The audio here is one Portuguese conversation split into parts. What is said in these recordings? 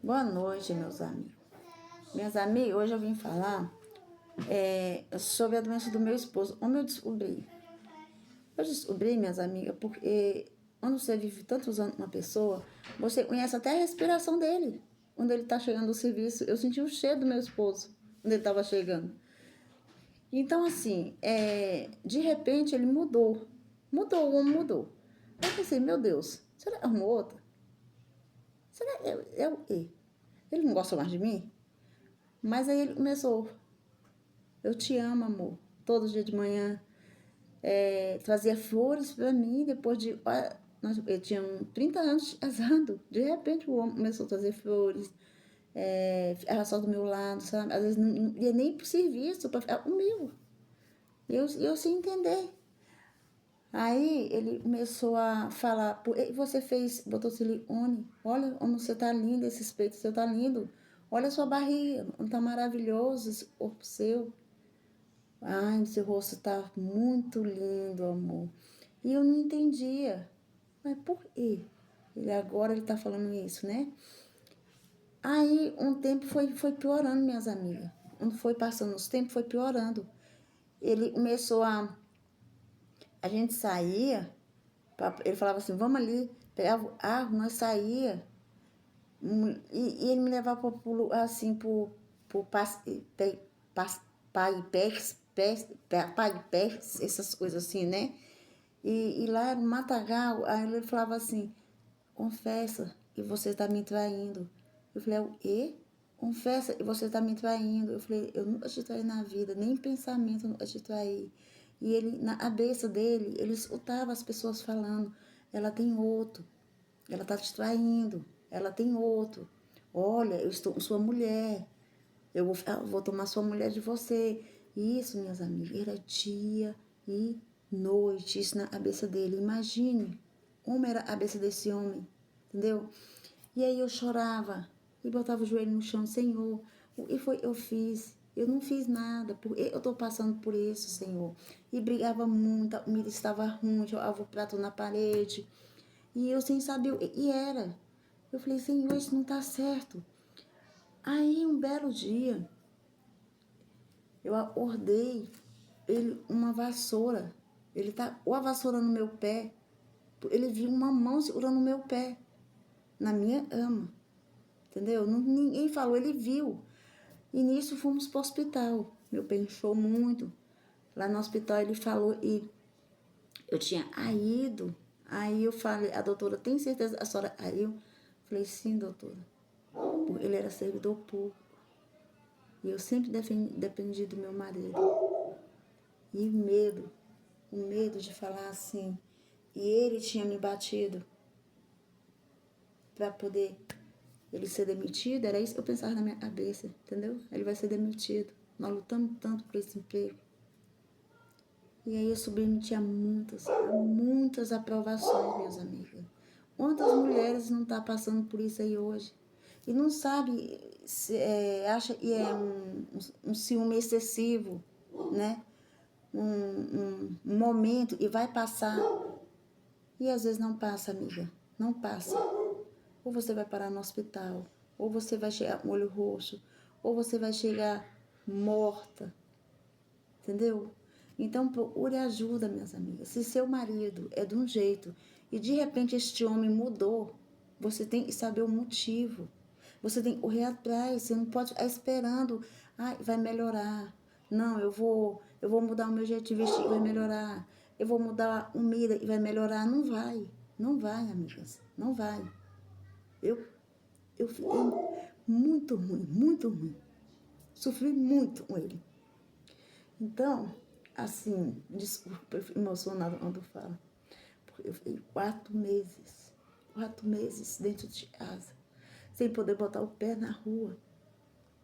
Boa noite, meus amigos. Minhas amigas, hoje eu vim falar sobre a doença do meu esposo. Como eu descobri? Eu descobri, minhas amigas, porque quando você vive tantos anos com uma pessoa, você conhece até a respiração dele. Quando ele está chegando do serviço, eu senti o cheiro do meu esposo quando ele estava chegando. Então, assim, de repente ele mudou. Mudou, o homem mudou. Aí eu pensei, meu Deus, será que arrumou outra? Será que é o quê? Ele não gosta mais de mim? Mas aí ele começou, eu te amo, amor. Todo dia de manhã trazia flores para mim, depois de. Eu tinha 30 anos de casado. De repente o homem começou a trazer flores, ficava só do meu lado, sabe? Às vezes não ia nem pro serviço para ficar comigo. Eu sem entender. Aí ele começou a falar, você fez, botou silicone, olha como você tá lindo, esses peitos seu tá lindo. Olha a sua barriga, tá maravilhoso esse corpo seu. Ai, seu rosto tá muito lindo, amor. E eu não entendia. Mas por quê? Ele tá falando isso, né? Aí um tempo foi piorando, minhas amigas. Quando foi passando os tempos, foi piorando. Ele começou a. A gente saía, ele falava assim, vamos ali, pegava o carro, nós saía. E ele me levava assim, por Paz, essas coisas assim, né? E lá no Matagal, aí ele falava assim, confessa que você está me traindo. Eu falei, o quê? Confessa que você está me traindo. Eu falei, eu nunca te traí na vida, nem em pensamento eu nunca te traí. E ele, na cabeça dele, ele escutava as pessoas falando, ela tem outro, ela está te traindo, ela tem outro. Olha, eu estou com sua mulher, eu vou tomar sua mulher de você. Isso, minhas amigas, era dia e noite, isso na cabeça dele. Imagine como era a cabeça desse homem, entendeu? E aí eu chorava e botava o joelho no chão, Senhor, o que foi eu fiz? Eu não fiz nada, eu estou passando por isso, Senhor. E brigava muito, a comida estava ruim, jogava o prato na parede. E eu sem saber o que era. Eu falei, Senhor, isso não está certo. Aí um belo dia, eu acordei, ele, uma vassoura, ele tá, ou a vassoura no meu pé, ele viu uma mão segurando o meu pé, na minha cama, entendeu? Ninguém falou, ele viu. E nisso fomos pro hospital. Meu pé inchou muito. Lá no hospital ele falou, e eu tinha caído. Aí eu falei, a doutora, tem certeza que a senhora caiu? Falei, sim, doutora. Ele era servidor público. E eu sempre dependi do meu marido. E o medo de falar assim. E ele tinha me batido para poder ele ser demitido. Era isso que eu pensava na minha cabeça, entendeu? Ele vai ser demitido. Nós lutamos tanto por esse emprego. E aí eu submetia muitas aprovações, meus amigos. Quantas mulheres não estão passando por isso aí hoje? E não sabe, acha que é um ciúme excessivo, né? Um momento e vai passar. E às vezes não passa, amiga. Não passa. Ou você vai parar no hospital, ou você vai chegar com o olho roxo, ou você vai chegar morta. Entendeu? Então procure ajuda, minhas amigas. Se seu marido é de um jeito e de repente este homem mudou, você tem que saber o motivo. Você tem que correr atrás, você não pode ficar esperando, vai melhorar. Não, eu vou mudar o meu jeito de vestir e vai melhorar. Eu vou mudar a comida e vai melhorar. Não vai. Não vai, amigas. Não vai. Eu fiquei muito ruim, muito ruim. Sofri muito com ele. Então, assim, desculpa, eu fico emocionada quando falo. Porque eu fiquei 4 meses dentro de casa, sem poder botar o pé na rua.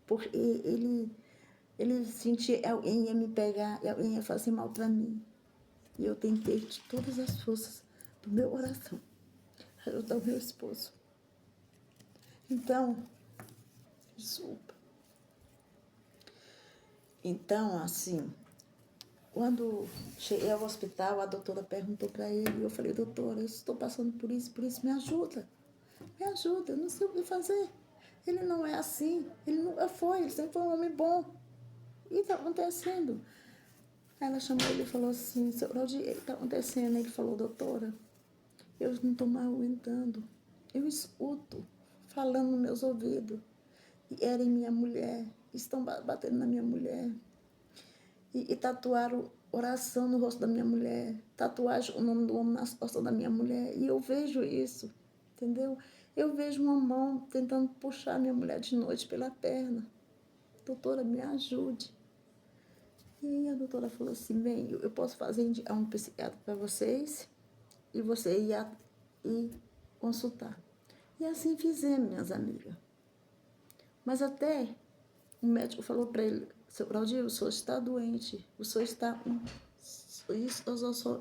Porque ele sentia que alguém ia me pegar, e alguém ia fazer mal para mim. E eu tentei de todas as forças do meu coração ajudar o meu esposo. Então, desculpa. Então, assim, quando cheguei ao hospital, a doutora perguntou para ele, eu falei, doutora, eu estou passando por isso, me ajuda, eu não sei o que fazer. Ele não é assim. Ele nunca foi, ele sempre foi um homem bom. E está acontecendo. Aí ela chamou ele e falou assim, seu Claudio, o que está acontecendo? Ele falou, doutora, eu não estou mais aguentando. Eu escuto falando nos meus ouvidos. E era em minha mulher. Estão batendo na minha mulher. E tatuaram oração no rosto da minha mulher. Tatuagem o nome do homem nas costas da minha mulher. E eu vejo isso, entendeu? Eu vejo uma mão tentando puxar minha mulher de noite pela perna. Doutora, me ajude. E aí a doutora falou assim, bem, eu posso fazer indicar um psiquiatra para vocês e você ir consultar. E assim fizemos, minhas amigas. Mas até o médico falou para ele, seu Claudio, o senhor está doente, o senhor está com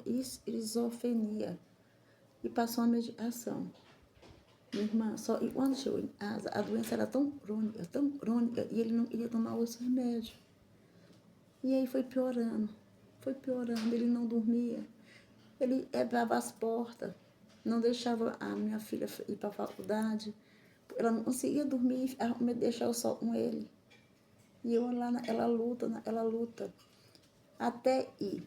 esquizofrenia. E passou a medicação. Minha irmã, e quando chegou em casa, a doença era tão crônica, e ele não queria tomar os remédios. E aí foi piorando, ele não dormia. Ele quebrava as portas, não deixava a minha filha ir para a faculdade. Ela não conseguia dormir, me deixava só com ele. E eu lá, ela luta, até ir.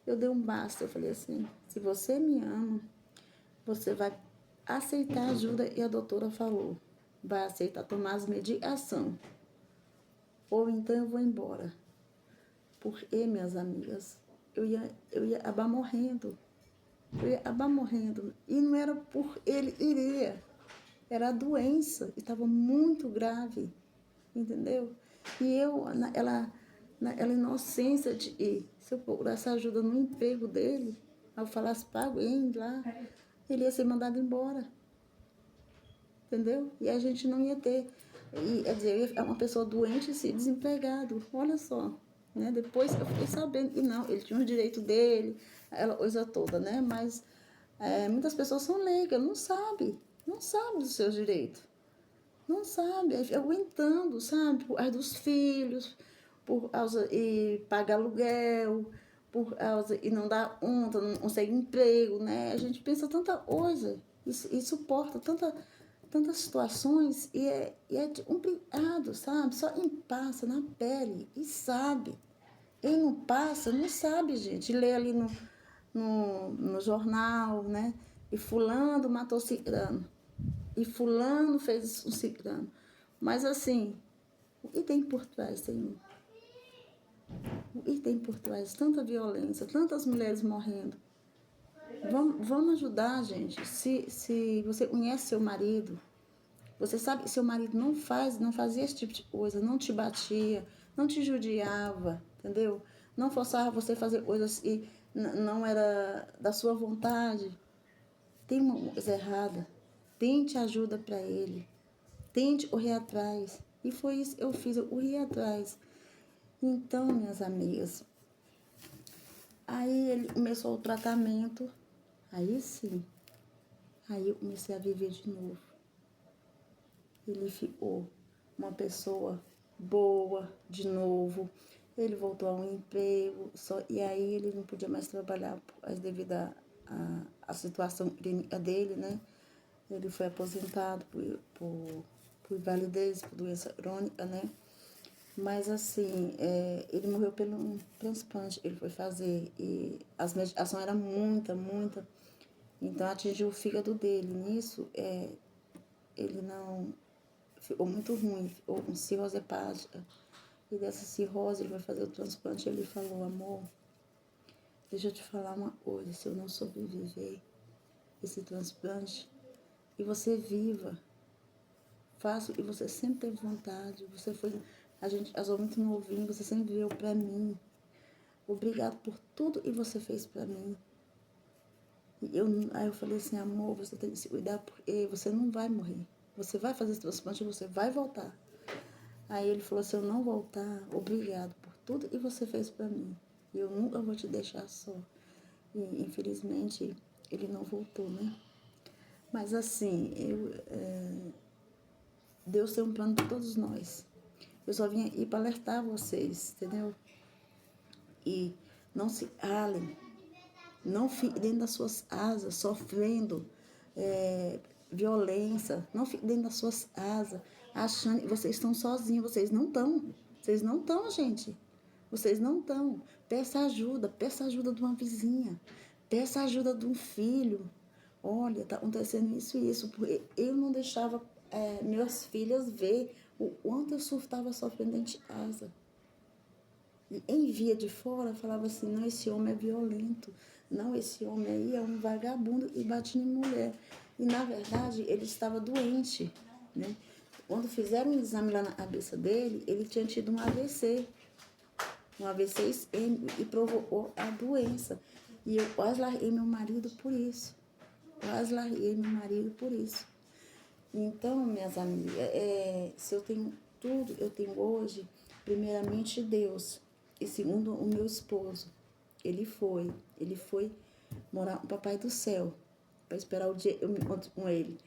Eu dei um basta, eu falei assim, se você me ama, você vai aceitar a ajuda. E a doutora falou, vai aceitar tomar as medicações, ou então eu vou embora. Porque, minhas amigas, eu ia acabar morrendo. E não era por ele iria, era a doença, e estava muito grave, entendeu? E eu, naquela inocência de ir, se eu procurasse ajuda no emprego dele, eu falasse, pago ele lá, ele ia ser mandado embora, entendeu? E a gente não ia ter, quer dizer, eu ia ficar uma pessoa doente e ser desempregado, olha só. Né? Depois eu fiquei sabendo que não, ele tinha os direitos dele, aquela coisa toda, né? Mas muitas pessoas são leigas, não sabem dos seus direitos, não sabem, aguentando, sabe? Por causa dos filhos, por causa e pagar aluguel, por causa e não dar conta, não consegue emprego, né? A gente pensa tanta coisa e suporta tantas situações e é complicado, sabe? Só quem passa na pele e sabe. Quem não passa, não sabe, gente. Lê ali no jornal, né? E fulano matou ciclano. E fulano fez um ciclano. Mas assim, o que tem por trás, Senhor? O que tem por trás? Tanta violência, tantas mulheres morrendo. Vamos ajudar, gente. Se você conhece seu marido, você sabe que seu marido não fazia esse tipo de coisa, não te batia, não te judiava, entendeu? Não forçava você a fazer coisas que não era da sua vontade. Tem uma coisa errada. Tente ajuda para ele. Tente correr atrás. E foi isso que eu fiz, eu corri atrás. Então, minhas amigas, aí ele começou o tratamento. Aí sim, aí eu comecei a viver de novo. Ele ficou uma pessoa boa de novo. Ele voltou a um emprego, e aí ele não podia mais trabalhar devido à situação clínica dele, né? Ele foi aposentado por invalidez, por doença crônica, né? Mas assim, ele morreu pelo um transplante que ele foi fazer. E as medicações eram muita. Então atingiu o fígado dele. Nisso, ele não... Ficou muito ruim, ficou com cirrose hepática. E dessa cirrose ele vai fazer o transplante. Ele falou, amor, deixa eu te falar uma coisa, se eu não sobreviver esse transplante, e você viva, faça o que você sempre teve vontade, a gente casou muito novinho, você sempre veio pra mim, obrigado por tudo que você fez pra mim. Aí eu falei assim, amor, você tem que se cuidar porque você não vai morrer, você vai fazer esse transplante e você vai voltar. Aí ele falou, se eu não voltar, obrigado por tudo que você fez pra mim. E eu nunca vou te deixar só. E infelizmente ele não voltou, né? Mas assim, Deus tem um plano para todos nós. Eu só vim aqui para alertar vocês, entendeu? E não se calem, não fiquem dentro das suas asas, sofrendo, violência, não fique dentro das suas casas, achando que vocês estão sozinhos. Vocês não estão. Vocês não estão, gente. Vocês não estão. Peça ajuda de uma vizinha, peça ajuda de um filho. Olha, tá acontecendo isso e isso, porque eu não deixava meus filhos ver o quanto eu estava sofrendo dentro de casa. E em via de fora, falava assim, não, esse homem é violento, não, esse homem aí é um vagabundo e bate em mulher. E, na verdade, ele estava doente, né? Quando fizeram um exame lá na cabeça dele, ele tinha tido um AVC isquêmico e provocou a doença. E eu quase larguei meu marido por isso. Quase larguei meu marido por isso. Então, minhas amigas, se eu tenho tudo, eu tenho hoje, primeiramente Deus. E segundo, o meu esposo. Ele foi morar com o Papai do Céu, para esperar o dia eu me encontro com ele.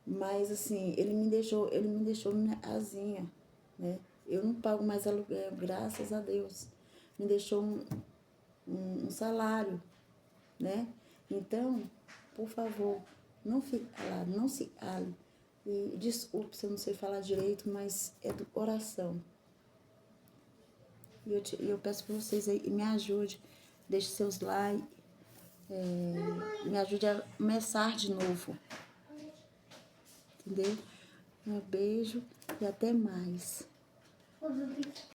Mas, assim, ele me deixou minha casinha, né? Eu não pago mais aluguel, graças a Deus. Me deixou um salário, né? Então, por favor, não fique calado, não se cale. E desculpe se eu não sei falar direito, mas é do coração. E eu peço para vocês aí, me ajude, deixe seus likes, me ajude a começar de novo, entendeu? Um beijo e até mais.